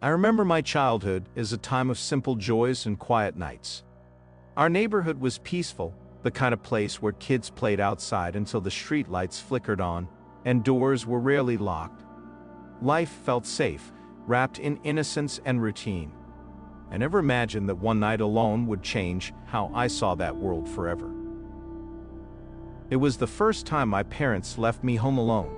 I remember my childhood as a time of simple joys and quiet nights. Our neighborhood was peaceful, the kind of place where kids played outside until the street lights flickered on, and doors were rarely locked. Life felt safe, wrapped in innocence and routine. I never imagined that one night alone would change how I saw that world forever. It was the first time my parents left me home alone.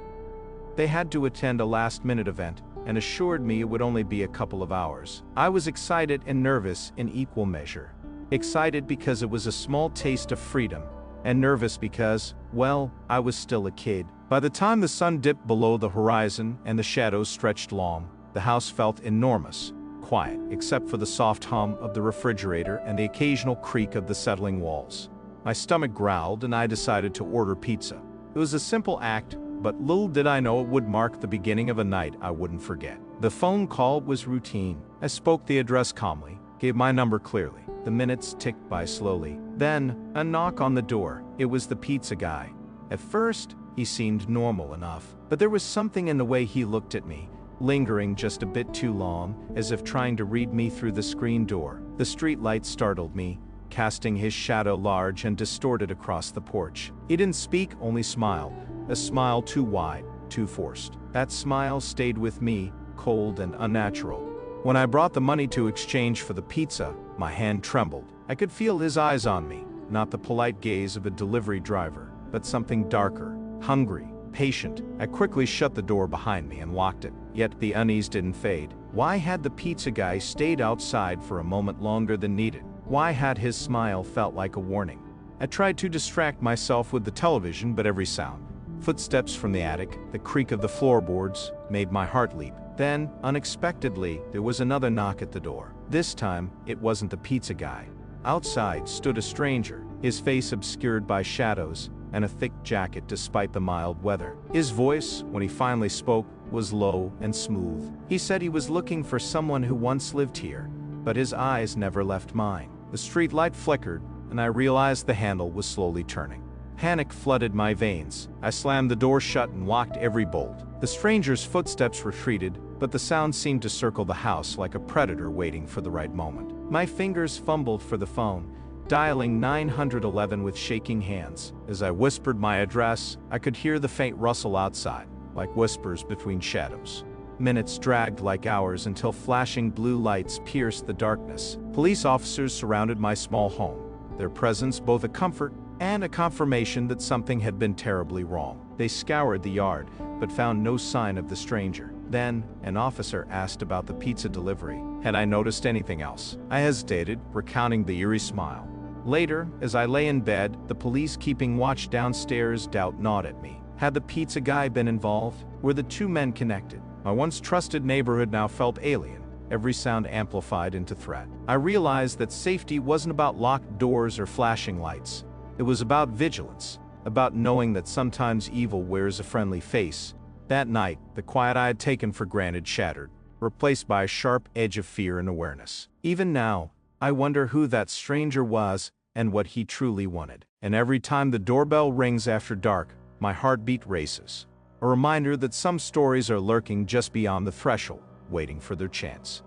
They had to attend a last-minute event and assured me it would only be a couple of hours. I was excited and nervous in equal measure. Excited because it was a small taste of freedom, and nervous because, well, I was still a kid. By the time the sun dipped below the horizon and the shadows stretched long, the house felt enormous, quiet, except for the soft hum of the refrigerator and the occasional creak of the settling walls. My stomach growled and I decided to order pizza. It was a simple act, but little did I know it would mark the beginning of a night I wouldn't forget. The phone call was routine. I spoke the address calmly, gave my number clearly. The minutes ticked by slowly. Then, a knock on the door. It was the pizza guy. At first, he seemed normal enough, but there was something in the way he looked at me, lingering just a bit too long, as if trying to read me through the screen door. The streetlight startled me, casting his shadow large and distorted across the porch. He didn't speak, only smile, a smile too wide, too forced. That smile stayed with me, cold and unnatural. When I brought the money to exchange for the pizza, my hand trembled. I could feel his eyes on me, not the polite gaze of a delivery driver, but something darker, hungry, patient. I quickly shut the door behind me and locked it, yet the unease didn't fade. Why had the pizza guy stayed outside for a moment longer than needed? Why had his smile felt like a warning? I tried to distract myself with the television, but every sound, footsteps from the attic, the creak of the floorboards, made my heart leap. Then, unexpectedly, there was another knock at the door. This time, it wasn't the pizza guy. Outside stood a stranger, his face obscured by shadows and a thick jacket despite the mild weather. His voice, when he finally spoke, was low and smooth. He said he was looking for someone who once lived here, but his eyes never left mine. The street light flickered, and I realized the handle was slowly turning. Panic flooded my veins. I slammed the door shut and locked every bolt. The stranger's footsteps retreated, but the sound seemed to circle the house like a predator waiting for the right moment. My fingers fumbled for the phone, dialing 911 with shaking hands. As I whispered my address, I could hear the faint rustle outside, like whispers between shadows. Minutes dragged like hours until flashing blue lights pierced the darkness. Police officers surrounded my small home, their presence both a comfort and a confirmation that something had been terribly wrong. They scoured the yard, but found no sign of the stranger. Then, an officer asked about the pizza delivery. Had I noticed anything else? I hesitated, recounting the eerie smile. Later, as I lay in bed, the police keeping watch downstairs doubt gnawed at me. Had the pizza guy been involved? Were the two men connected? My once trusted neighborhood now felt alien, every sound amplified into threat. I realized that safety wasn't about locked doors or flashing lights. It was about vigilance, about knowing that sometimes evil wears a friendly face. That night, the quiet I had taken for granted shattered, replaced by a sharp edge of fear and awareness. Even now, I wonder who that stranger was and what he truly wanted. And every time the doorbell rings after dark, my heartbeat races. A reminder that some stories are lurking just beyond the threshold, waiting for their chance.